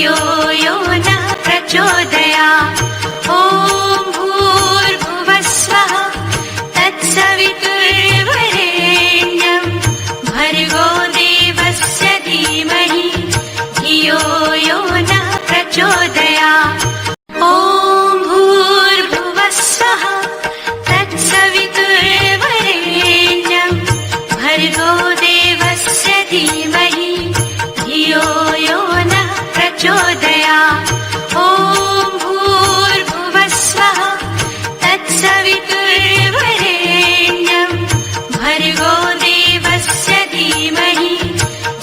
धियो यो नः प्रचोदयात्। ॐ भूर्भुवः स्वः तत्सवितुर्वरेण्यं भर्गो देवस्य धीमहि धियो यो नः प्रचोदयात्। ॐ भूर्भुवः स्वः तत्सवितुर्वरेण्यं भर्गो देवस्य धीमहि धियो यो नः प्रचोदयात्। ॐ भूर्भुवः स्वः तत्सवितुर्वरेण्यं भर्गो देवस्य धीमहि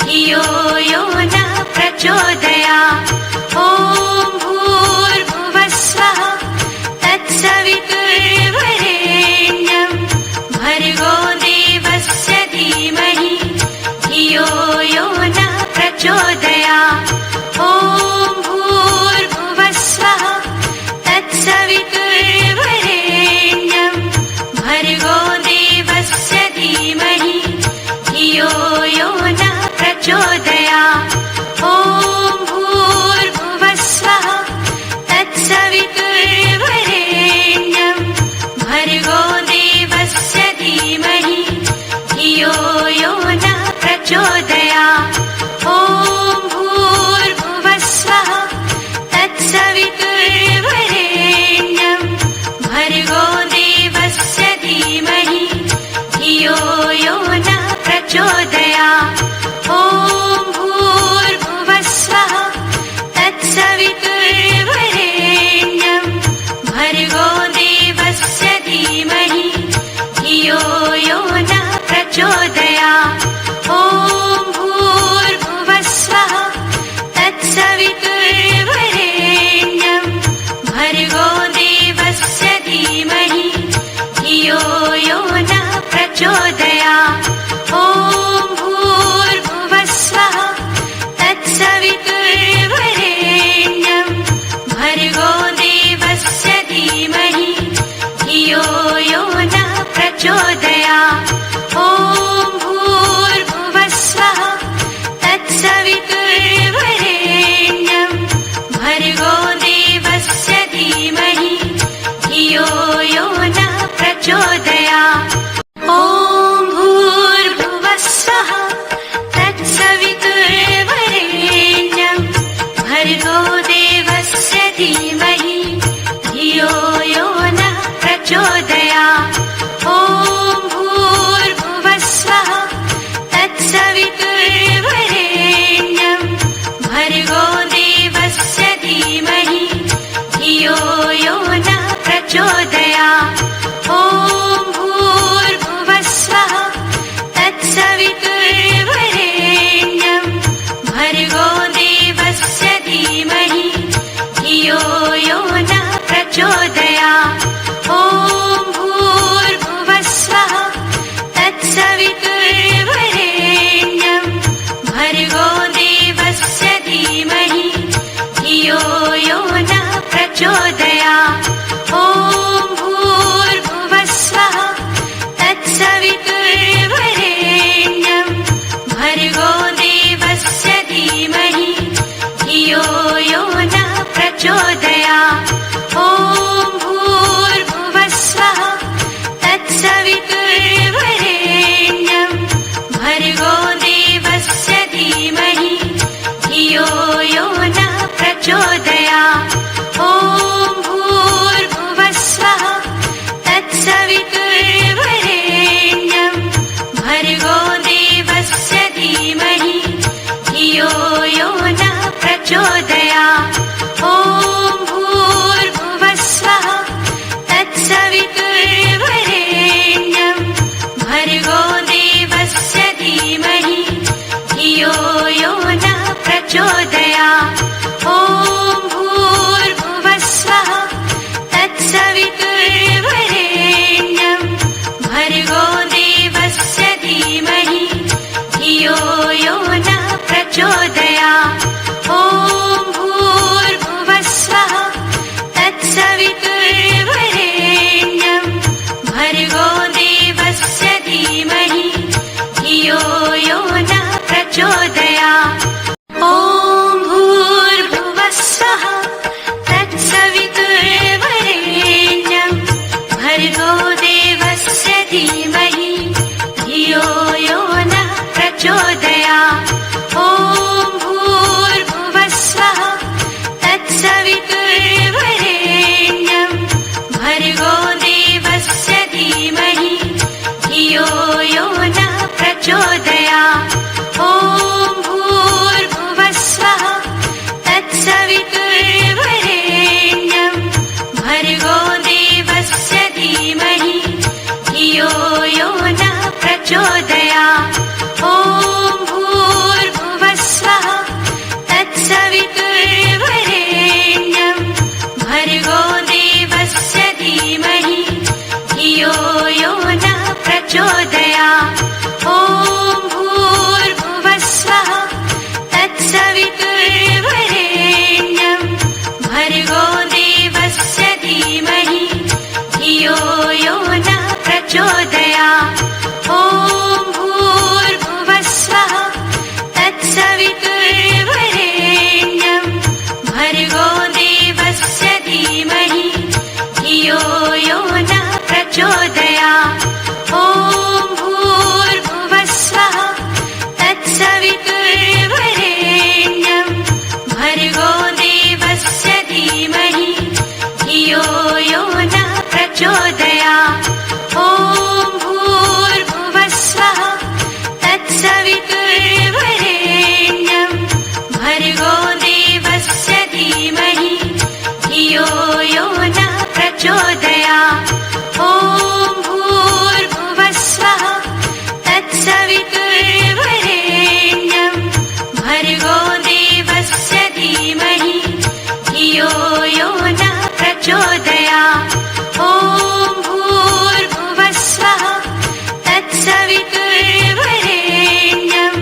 धियो यो नः प्रचोदयात्। ॐ भूर्भुवः स्वः तत्सवितुर्वरेण्यं भर्गो देवस्य धीमहि धियो यो नः प्रचोदयात्। ॐ भूर्भुवः स्वः तत्सवितुर्वरेण्यं भर्गो देवस्य धीमहि धियो यो नः प्रचोदयात्। ॐ भूर्भुवः स्वः तत्सवितुर्वरेण्यं भर्गो देवस्य धीमहि धियो यो नः प्रचोदयात्। ॐ भूर्भुवः स्वः तत्सवितुर्वरेण्यं भर्गो देवस्य धीमहि धियो यो नः प्रचोदयात्। ॐ भूर्भुवः स्वः तत्सवितुर्वरेण्यं भर्गो देवस्य धीमहि धियो यो नः प्रचोदयात्। ॐ भूर्भुवः स्वः तत्सवितुर्वरेण्यं भर्गो देवस्य धीमहि धियो यो नः प्रचोदयात्। ॐ भूर्भुवः स्वः तत्सवितुर्वरेण्यं भर्गो देवस्य धीमहि धियो यो नः प्रचोदयात्। ॐ भूर्भुवः स्वः तत्सवितुर्वरेण्यं भर्गो देवस्य धीमहि धियो यो नः प्रचोदयात्। ॐ भूर्भुवः स्वः तत्सवितुर्वरेण्यं भर्गो देवस्य धीमहि धियो यो नः प्रचोदयात्। ॐ भूर्भुवः स्वः तत्सवितुर्वरेण्यं भर्गो देवस्य धीमहि धियो यो नः प्रचोदयात्। ॐ भूर्भुवः स्वः तत्सवितुर्वरेण्यं भर्गो देवस्य धीमहि धियो यो नः प्रचोदयात्। ॐ भूर्भुवः स्वः तत्सवितुर्वरेण्यं भर्गो देवस्य धीमहि धियो यो नः प्रचोदयात्। ॐ भूर्भुवः स्वः तत्सवितुर्वरेण्यं भर्गो देवस्य धीमहि धियो यो नः प्रचोदयात्। ॐ भूर्भुवः स्वः तत्सवितुर्वरेण्यं भर्गो देवस्य धीमहि धियो यो नः प्रचोदयात्। ॐ भूर्भुवः स्वः तत्सवितुर्वरेण्यं भर्गो देवस्य धीमहि धियो यो नः प्रचोदयात्। ॐ भूर्भुवः स्वः तत्सवितुर्वरेण्यं भर्गो देवस्य धीमहि धियो यो नः प्रचोदयात्। ॐ भूर्भुवः स्वः तत्सवितुर्वरेण्यं भर्गो देवस्य धीमहि धियो यो नः प्रचोदयात्। ॐ भूर्भुवः स्वः तत्सवितुर्वरेण्यं भर्गो देवस्य धीमहि धियो यो नः प्रचोदयात्। ॐ भूर्भुवः प्रचोदया ॐ भूर्भुवस्वः तत्सवितुर्वरेण्यं भर्गो देवस्य धीमहि धियो यो नः प्रचोदया ॐ भूर्भुवस्वः तत्सवितुर्वरेण्यं भर्गो देवस्य धीमहि धियो यो नः प्रचोदया ॐ भूर्भुवस्वः तत्सवितुर्वरेण्यं भर्गो देवस्य धीमहि धियो यो नः प्रचोदया ॐ भूर्भुवस्वः तत्सवितुर्वरेण्यं भर्गो देवस्य धीमहि धियो यो नः प्रचोदया ॐ भूर्भुवस्वः तत्सवितुर्वरेण्यं भर्गो देवस्य धीमहि धियो यो नः प्रचोदया ॐ भूर्भुवस्वः तत्सवितुर्वरेण्यं भर्गो देवस्य धीमहि धियो यो नः प्रचोदया ॐ भूर्भुवस्वः तत्सवितुर्वरेण्यं भर्गो देवस्य धीमहि धियो यो नः प्रचोदया ॐ भूर्भुवस्वः तत्सवितुर्वरेण्यं भर्गो देवस्य धीमहि धियो यो नः प्रचोदया ॐ भूर्भुवस्वः तत्सवितुर्वरेण्यं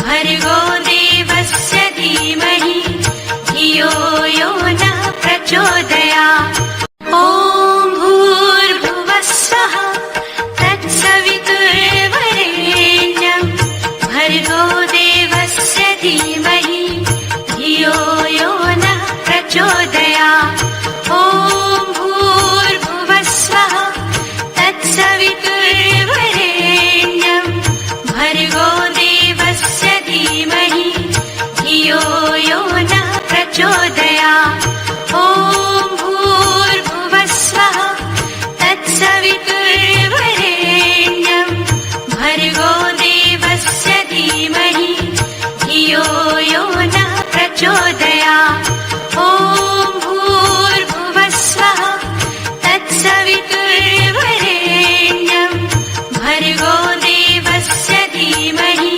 भर्गो देवस्य धीमहि धियो यो नः प्रचोदया ॐ भूर्भुवस्वः तत्सवितुर्वरेण्यं भर्गो देवस्य धीमहि धियो यो नः प्रचोदया ॐ भूर्भुवस्वः तत्सवितुर्वरेण्यं भर्गो देवस्य धीमहि धियो यो नः प्रचोदया ॐ भूर्भुवस्वः तत्सवितुर्वरेण्यं भर्गो देवस्य धीमहि धियो यो नः प्रचोदया ॐ भूर्भुवस्वः तत्सवितुर्वरेण्यं भर्गो देवस्य धीमहि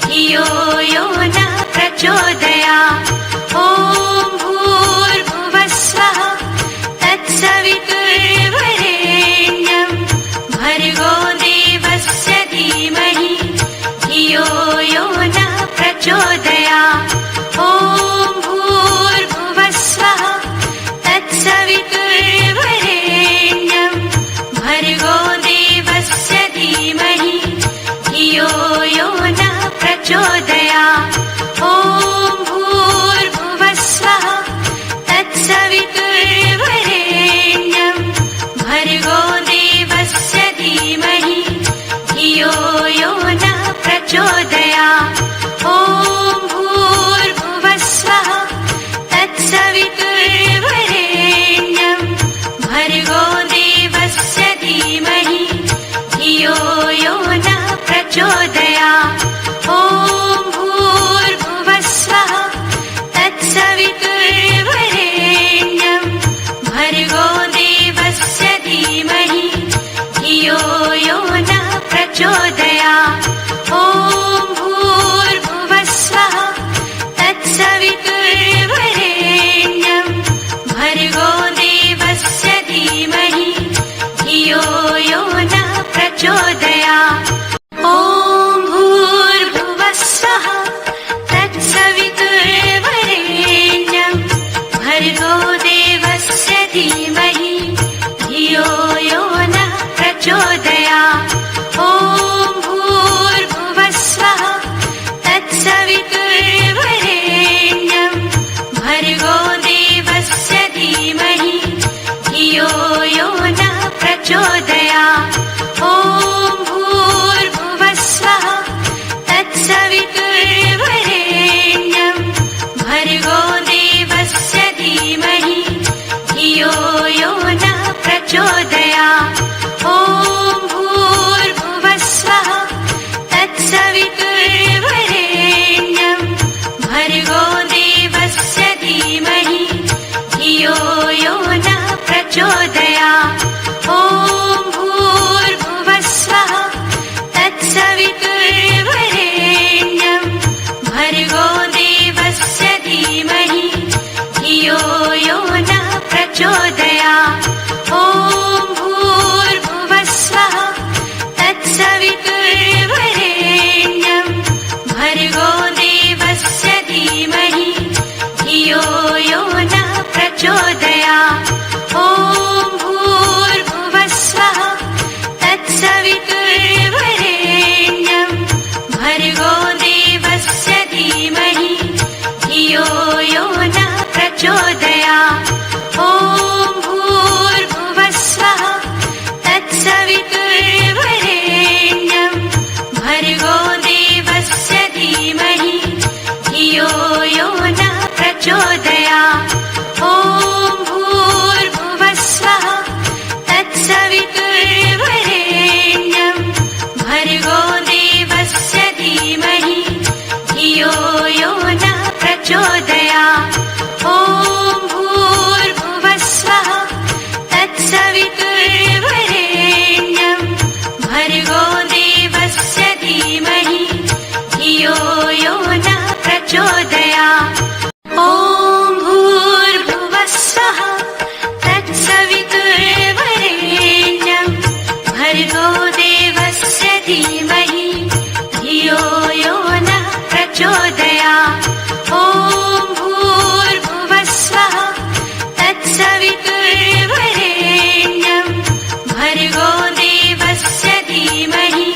धियो यो नः प्रचोदया ॐ भूर्भुवस्वः तत्सवितुर्वरेण्यं भर्गो देवस्य धीमहि धियो यो नः प्रचोदया ॐ भूर्भुवस्वः तत्सवितुर्वरेण्यं भर्गो देवस्य धीमहि धियो यो नः प्रचोदया ॐ प्रचोदयात् ॐ भूर्भुवस्सुः तत्सवितुर्वरेण्यं भर्गो देवस्य धीमहि धियो यो नः प्रचोदयात् ॐ भूर्भुवस्सुः तत्सवितुर्वरेण्यं भर्गो देवस्य धीमहि धियो यो नः प्रचोदयात् ॐ भूर्भुवस्सुः तत्सवितुर्वरेण्यं भर्गो देवस्य धीमहि धियो यो नः प्रचोदयात् ॐ भूर्भुवस्सुः तत्सवितुर्वरेण्यं भर्गो देवस्य धीमहि धियो यो नः प्रचोदयात् ॐ भूर्भुवस्सुः तत्सवितुर्वरेण्यं भर्गो देवस्य धीमहि धियो यो नः प्रचोदयात् ॐ भूर्भुवस्सुः तत्सवितुर्वरेण्यं भर्गो देवस्य धीमहि धियो यो नः प्रचोदयात् ॐ भूर्भुवस्सुः तत्सवितुर्वरेण्यं भर्गो देवस्य धीमहि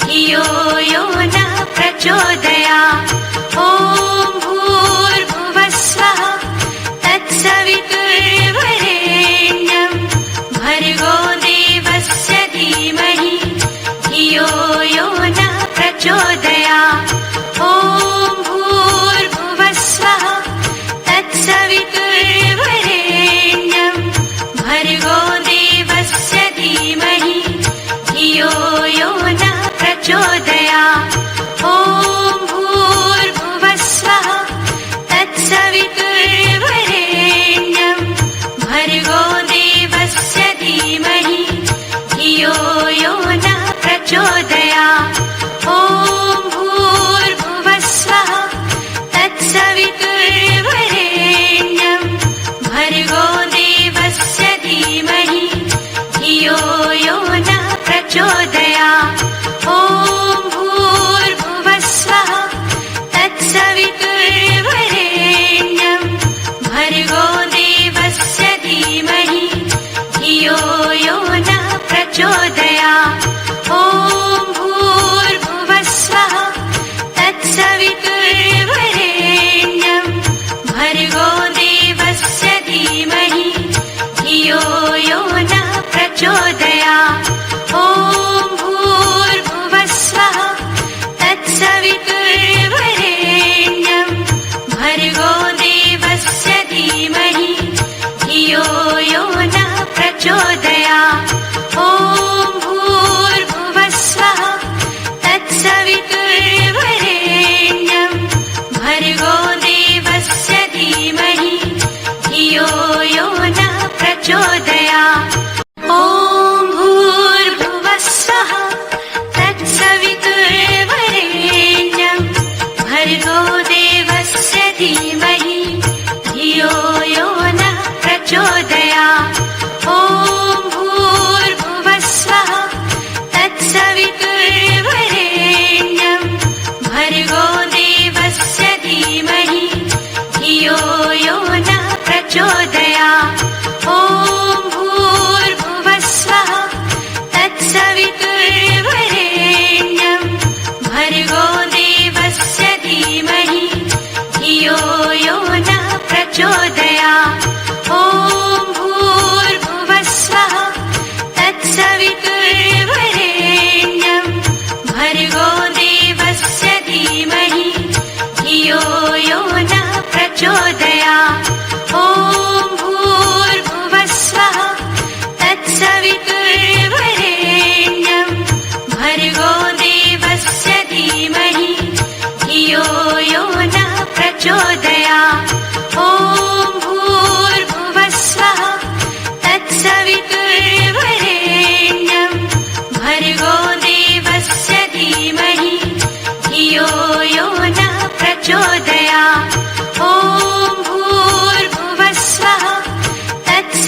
धियो यो नः प्रचोदयात् ॐ भूर्भुवस्सुः तत्सवितुर्वरेण्यं भर्गो देवस्य धीमहि धियो यो नः प्रचोदयात् ॐ भूर्भुवस्सुः तत्सवितुर्वरेण्यं भर्गो देवस्य धीमहि धियो यो नः प्रचोदयात् ॐ भूर्भुवस्सुः तत्सवितुर्वरेण्यं भर्गो देवस्य धीमहि धियो यो नः प्रचोदयात् ॐ भूर्भुवस्सुः तत्सवितुर्वरेण्यं भर्गो देवस्य धीमहि धियो यो नः प्रचोदयात् ॐ भूर्भुवस्सुः तत्सवितुर्वरेण्यं भर्गो देवस्य धीमहि धियो यो नः प्रचोदयात् ॐ भूर्भुवस्सुः तत्सवितुर्वरेण्यं भर्गो देवस्य धीमहि धियो यो नः प्रचोदयात् ॐ भूर्भुवस्सुः तत्सवितुर्वरेण्यं भर्गो देवस्य धीमहि धियो यो नः प्रचोदयात् ॐ भूर्भुवस्सुः तत्सवितुर्वरेण्यं भर्गो देवस्य धीमहि धियो यो नः प्रचोदयात् ॐ भूर्भुवस्सुः तत्सवितुर्वरेण्यं भर्गो देवस्य धीमहि धियो यो नः प्रचोदयात् ॐ भूर्भुवस्सुः तत्सवितुर्वरेण्यं भर्गो देवस्य धीमहि धियो यो नः प्रचोदयात् ॐ भूर्भुवस्सुः तत्सवितुर्वरेण्यं भर्गो देवस्य धीमहि धियो यो नः प्रचोदयात् ॐ भूर्भुवस्सुः तत्सवितुर्वरेण्यं भर्गो देवस्य धीमहि धियो यो नः प्रचोदयात् ॐ भूर्भुवस्सुः तत्सवितुर्वरेण्यं भर्गो देवस्य धीमहि धियो यो नः प्रचोदयात् ॐ भूर्भुवस्सुः तत्सवितुर्वरेण्यं भर्गो देवस्य धीमहि धियो यो नः प्रचोदयात् ॐ भूर्भुवस्सुः तत्सवितुर्वरेण्यं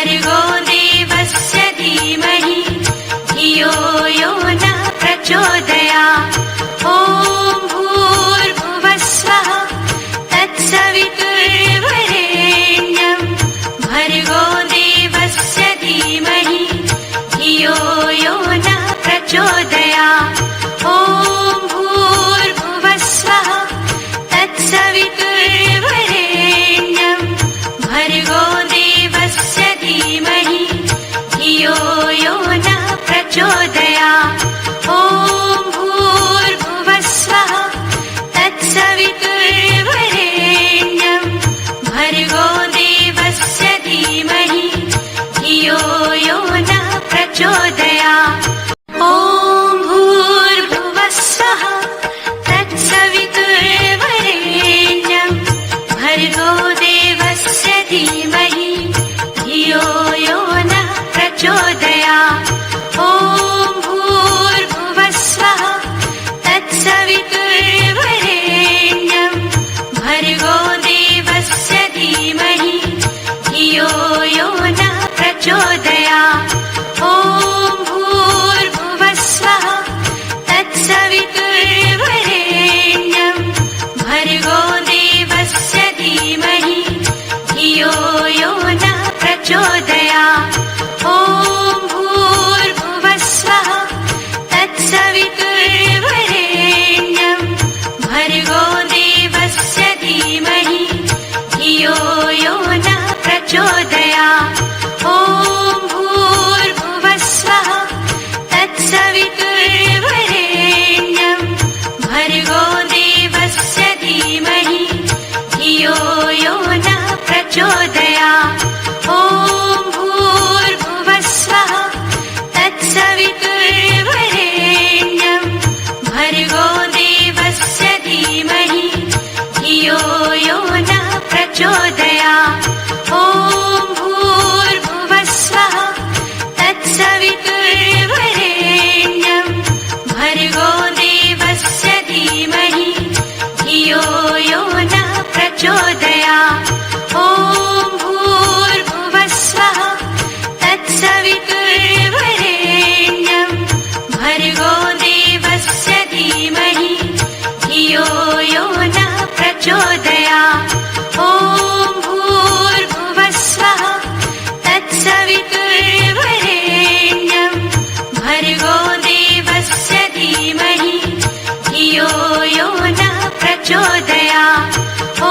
भर्गो देवस्य धीमहि धियो यो नः प्रचोदयात्। ॐ भूर्भुवः स्वः तत्सवितुर्वरेण्यं भर्गो देवस्य धीमहि धियो यो नः प्रचोदयात्। ॐ भूर्भुवः स्वः तत्सवितुर्वरेण्यं भर्गो देवस्य धीमहि धियो यो नः प्रचोदयात्। ॐ भूर्भुवः स्वः तत्सवितुर्वरेण्यं भर्गो देवस्य धीमहि धियो यो नः प्रचोदयात्। ॐ भूर्भुवः स्वः तत्सवितुर्वरेण्यं भर्गो देवस्य धीमहि धियो यो नः प्रचोदयात्। ॐ भूर्भुवः स्वः तत्सवितुर्वरेण्यं भर्गो देवस्य धीमहि धियो यो नः प्रचोदयात्। ॐ भूर्भुवः स्वः तत्सवितुर्वरेण्यं भर्गो देवस्य धीमहि धियो यो नः प्रचोदयात्। ॐ भूर्भुवः स्वः तत्सवितुर्वरेण्यं भर्गो देवस्य धीमहि धियो यो नः प्रचोदयात्। ॐ भूर्भुवः स्वः तत्सवितुर्वरेण्यं भर्गो देवस्य धीमहि धियो यो नः प्रचोदयात्। ॐ भूर्भुवः स्वः तत्सवितुर्वरेण्यं भर्गो देवस्य धीमहि धियो यो नः प्रचोदयात्। ॐ भूर्भुवः स्वः तत्सवितुर्वरेण्यं भर्गो देवस्य धीमहि धियो यो नः प्रचोदयात्। ॐ भूर्भुवः स्वः तत्सवितुर्वरेण्यं भर्गो देवस्य धीमहि धियो यो नः प्रचोदयात्। ॐ भूर्भुवः स्वः तत्सवितुर्वरेण्यं भर्गो देवस्य धीमहि धियो यो नः प्रचोदयात्। ॐ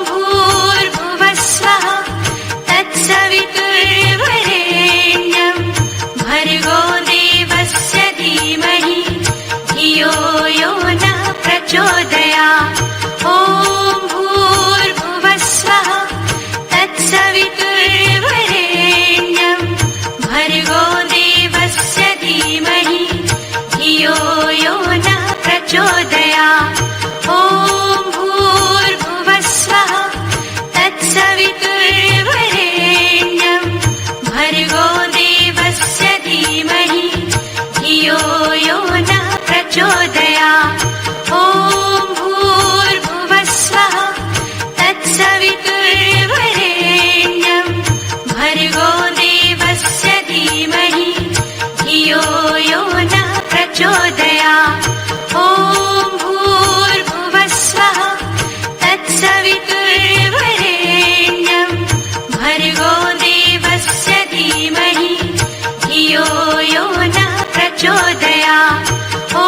भूर्भुवः स्वः तत्सवितुर्वरेण्यं भर्गो देवस्य धीमहि धियो यो नः प्रचोदयात्। ॐ भूर्भुवः स्वः तत्सवितुर्वरेण्यं भर्गो देवस्य धीमहि धियो यो नः प्रचोदयात्। ॐ भूर्भुवः स्वः तत्सवितुर्वरेण्यं भर्गो देवस्य धीमहि धियो यो नः प्रचोदयात्। ॐ भूर्भुवः स्वः तत्सवितुर्वरेण्यं भर्गो देवस्य धीमहि धियो यो नः प्रचोदयात्। ॐ भूर्भुवः स्वः तत्सवितुर्वरेण्यं भर्गो देवस्य धीमहि धियो यो नः प्रचोदयात्। ॐ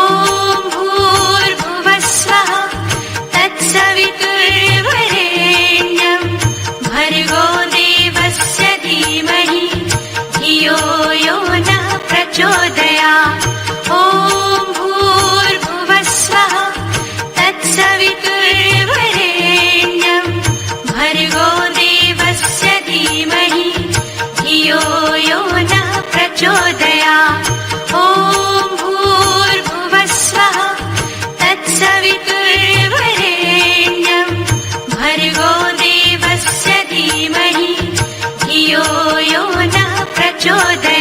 भूर्भुवः स्वः तत्सवितुर्वरेण्यं भर्गो देवस्य धीमहि धियो यो नः प्रचोदयात्। ॐ भूर्भुवः स्वः तत्सवितुर्वरेण्यं भर्गो देवस्य धीमहि धियो यो नः प्रचोदयात्। ॐ भूर्भुवः स्वः तत्सवितुर्वरेण्यं भर्गो देवस्य धीमहि धियो यो नः प्रचोदयात्।